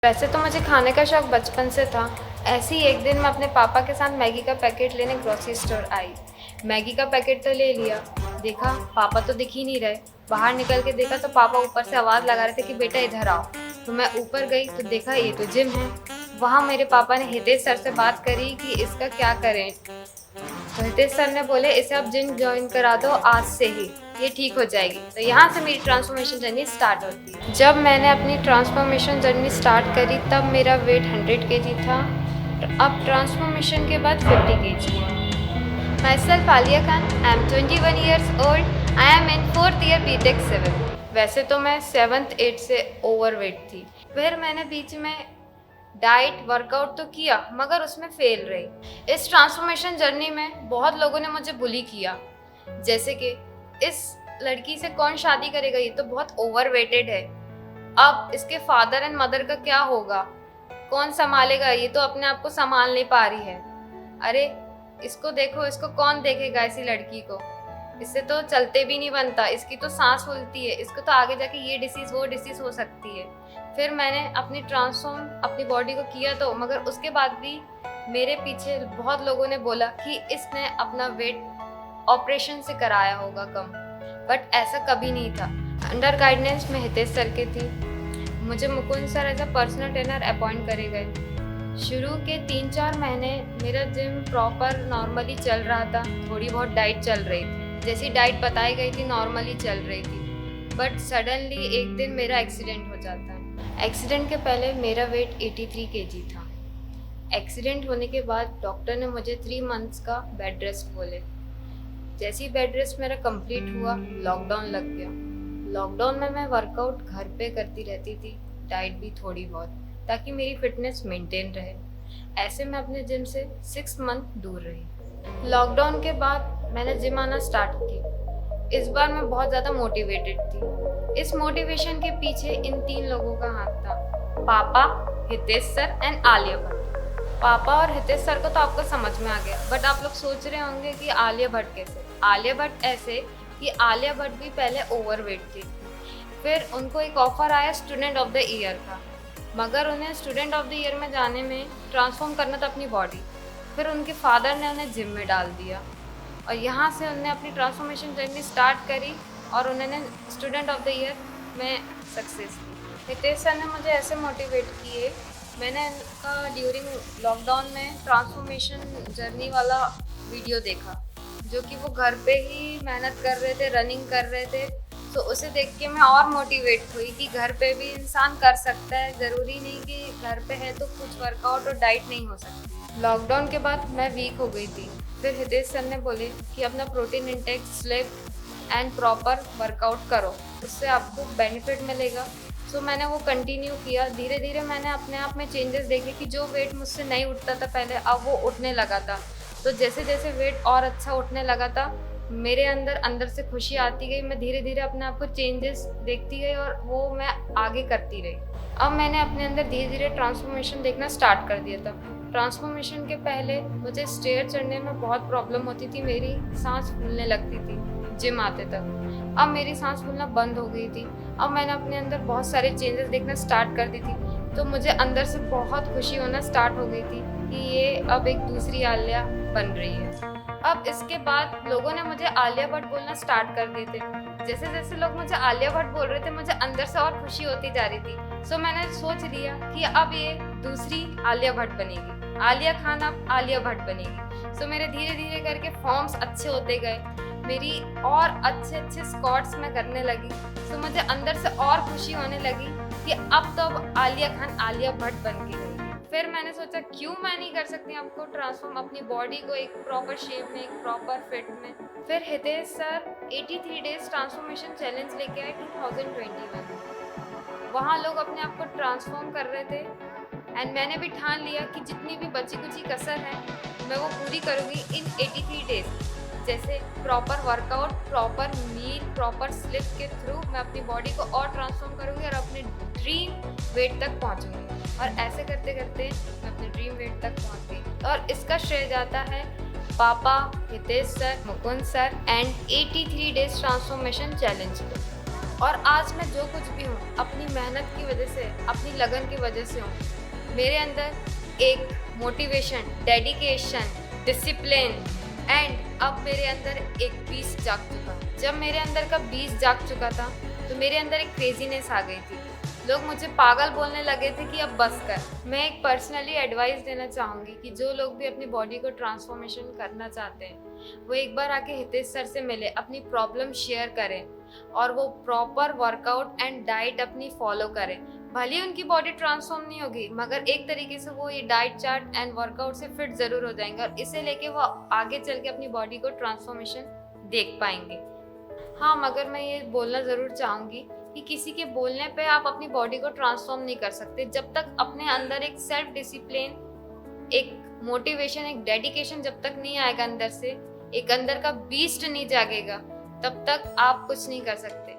वैसे तो मुझे खाने का शौक़ बचपन से था। ऐसे ही एक दिन मैं अपने पापा के साथ मैगी का पैकेट लेने ग्रोसरी स्टोर आई। मैगी का पैकेट तो ले लिया, देखा पापा तो दिख ही नहीं रहे। बाहर निकल के देखा तो पापा ऊपर से आवाज़ लगा रहे थे कि बेटा इधर आओ। तो मैं ऊपर गई तो देखा ये तो जिम है। वहाँ मेरे पापा ने हितेश सर से बात करी कि इसका क्या करें। तो हितेश सर ने बोले इसे आप जिम ज्वाइन करा दो आज से ही, ये ठीक हो जाएगी। तो यहाँ से मेरी ट्रांसफॉर्मेशन जर्नी स्टार्ट होती है। जब मैंने अपनी ट्रांसफॉर्मेशन जर्नी स्टार्ट करी तब मेरा वेट 100 kg था। अब ट्रांसफॉर्मेशन के बाद 50 kg। Myself Alia Khan, I am 21 years old. I am in 4th year BTech Civil. वैसे तो मैं 7th 8th से ओवरवेट थी। फिर मैंने बीच में डाइट वर्कआउट तो किया मगर उसमें फेल रही। इस ट्रांसफॉर्मेशन जर्नी में बहुत लोगों ने मुझे बुली किया, जैसे कि इस लड़की से कौन शादी करेगा, ये तो बहुत ओवरवेटेड है, अब इसके फादर एंड मदर का क्या होगा, कौन संभालेगा, ये तो अपने आप को संभाल नहीं पा रही है। अरे इसको देखो, इसको कौन देखेगा, ऐसी लड़की को, इससे तो चलते भी नहीं बनता, इसकी तो सांस फूलती है, इसको तो आगे जाके ये डिसीज़ वो डिसीज़ हो सकती है। फिर मैंने अपनी ट्रांसफॉर्म अपनी बॉडी को किया तो मगर उसके बाद भी मेरे पीछे बहुत लोगों ने बोला कि इसने अपना वेट ऑपरेशन से कराया होगा कम, बट ऐसा कभी नहीं था। अंडर गाइडेंस में हितेश सर के थी, मुझे Mukund sir as a personal trainer appoint करे गए। शुरू के 3-4 महीने मेरा जिम प्रॉपर नॉर्मली चल रहा था, थोड़ी बहुत डाइट चल रही थी, जैसी डाइट बताई गई थी नॉर्मली चल रही थी। बट सडनली एक दिन मेरा एक्सीडेंट हो जाता है। एक्सीडेंट के पहले मेरा वेट 83 kg था। एक्सीडेंट होने के बाद डॉक्टर ने मुझे 3 months का बेड रेस्ट बोले। जैसे ही बेड रेस्ट मेरा कंप्लीट हुआ, लॉकडाउन लग गया। लॉकडाउन में मैं वर्कआउट घर पे करती रहती थी, डाइट भी थोड़ी बहुत, ताकि मेरी फिटनेस मेंटेन रहे। ऐसे मैं अपने जिम से 6 month दूर रही। लॉकडाउन के बाद मैंने जिम आना स्टार्ट की। इस बार मैं बहुत ज़्यादा मोटिवेटेड थी। इस मोटिवेशन के पीछे इन 3 लोगों का हाथ था, पापा, हितेश सर एंड आलिया भट्ट। पापा और हितेश सर को तो आपको समझ में आ गया, बट आप लोग सोच रहे होंगे कि आलिया भट्ट कैसे। आलिया भट्ट ऐसे कि आलिया भट्ट भी पहले ओवरवेट थी, फिर उनको एक ऑफर आया स्टूडेंट ऑफ द ईयर का, मगर उन्हें स्टूडेंट ऑफ द ईयर में जाने में ट्रांसफॉर्म करना था अपनी बॉडी। फिर उनके फादर ने उन्हें जिम में डाल दिया और यहाँ से उन्होंने अपनी ट्रांसफॉर्मेशन जर्नी स्टार्ट करी और उन्होंने स्टूडेंट ऑफ द ईयर में सक्सेस की। हितेश सर ने मुझे ऐसे मोटिवेट किए, मैंने इनका ड्यूरिंग लॉकडाउन में ट्रांसफॉर्मेशन जर्नी वाला वीडियो देखा, जो कि वो घर पे ही मेहनत कर रहे थे, रनिंग कर रहे थे। तो उसे देख के मैं और मोटिवेट हुई कि घर पे भी इंसान कर सकता है, ज़रूरी नहीं कि घर पे है तो कुछ वर्कआउट और डाइट नहीं हो सकती। लॉकडाउन के बाद मैं वीक हो गई थी। फिर हितेश सर ने बोले कि अपना protein intake, sleep and proper workout करो, उससे आपको बेनिफिट मिलेगा। सो मैंने वो कंटिन्यू किया। धीरे धीरे मैंने अपने आप में चेंजेस देखे कि जो वेट मुझसे नहीं उठता था पहले, अब वो उठने लगा था। तो जैसे जैसे वेट और अच्छा उठने लगा था, मेरे अंदर से खुशी आती गई। मैं धीरे धीरे अपने आप को चेंजेस देखती गई और वो मैं आगे करती रही। अब मैंने अपने अंदर धीरे धीरे ट्रांसफॉर्मेशन देखना स्टार्ट कर दिया था। ट्रांसफॉर्मेशन के पहले मुझे स्टेयर चढ़ने में बहुत प्रॉब्लम होती थी, मेरी सांस फूलने लगती थी जिम आते तक। अब मेरी सांस फूलना बंद हो गई थी। अब मैंने अपने अंदर बहुत सारे चेंजेस देखना स्टार्ट कर दी थी, तो मुझे अंदर से बहुत खुशी होना स्टार्ट हो गई थी कि ये अब एक दूसरी आलिया बन रही है। अब इसके बाद लोगों ने मुझे आलिया भट्ट बोलना स्टार्ट कर दिए थे। जैसे जैसे लोग मुझे आलिया भट्ट बोल रहे थे, मुझे अंदर से और खुशी होती जा रही थी। सो मैंने सोच लिया कि अब ये दूसरी आलिया भट्ट बनेगी, आलिया खान अब आलिया भट्ट बनेगी। सो मेरे धीरे धीरे करके फॉर्म्स अच्छे होते गए, मेरी और अच्छे अच्छे स्क्वाट्स मैं करने लगी। सो मुझे अंदर से और खुशी होने लगी कि अब तो अब आलिया खान आलिया भट्ट बन के गई। फिर मैंने सोचा क्यों मैं नहीं कर सकती आपको ट्रांसफॉर्म, अपनी बॉडी को एक प्रॉपर शेप में, एक प्रॉपर फिट में। फिर Hitesh sir 83 days transformation challenge लेके आए 2021। वहाँ लोग अपने आप को ट्रांसफॉर्म कर रहे थे एंड मैंने भी ठान लिया कि जितनी भी बची कुची कसर है मैं वो पूरी करूँगी इन 83 डेज। जैसे proper workout, proper meal, proper sleep के थ्रू मैं अपनी बॉडी को और ट्रांसफॉर्म करूँगी और अपने ड्रीम वेट तक पहुँचूँगी। और ऐसे करते करते मैं अपने ड्रीम वेट तक पहुँच गई। और इसका श्रेय जाता है पापा, Hitesh sir, Mukund sir and 83 days transformation challenge को। और आज मैं जो कुछ भी हूँ अपनी मेहनत की वजह से, अपनी लगन की वजह से हूँ। मेरे अंदर एक मोटिवेशन, डेडिकेशन, डिसिप्लिन एंड अब मेरे अंदर एक पीस जाग चुका। जब मेरे अंदर का बीज जाग चुका था तो मेरे अंदर एक क्रेजीनेस आ गई थी। लोग मुझे पागल बोलने लगे थे कि अब बस कर। मैं एक पर्सनली एडवाइस देना चाहूँगी कि जो लोग भी अपनी बॉडी को ट्रांसफॉर्मेशन करना चाहते हैं वो एक बार आके हितेश सर से मिले, अपनी प्रॉब्लम शेयर करें और वो प्रॉपर वर्कआउट एंड डाइट अपनी फॉलो करें। भले ही उनकी बॉडी ट्रांसफॉर्म नहीं होगी मगर एक तरीके से वो ये डाइट चार्ट एंड वर्कआउट से फिट ज़रूर हो जाएंगे और इसे लेके वो आगे चल के अपनी बॉडी को ट्रांसफॉर्मेशन देख पाएंगे। हाँ, मगर मैं ये बोलना ज़रूर चाहूँगी कि किसी के बोलने पे आप अपनी बॉडी को ट्रांसफॉर्म नहीं कर सकते। जब तक अपने अंदर एक सेल्फ डिसिप्लिन, एक मोटिवेशन, एक डेडिकेशन जब तक नहीं आएगा अंदर से, एक अंदर का बीस्ट नहीं जागेगा, तब तक आप कुछ नहीं कर सकते।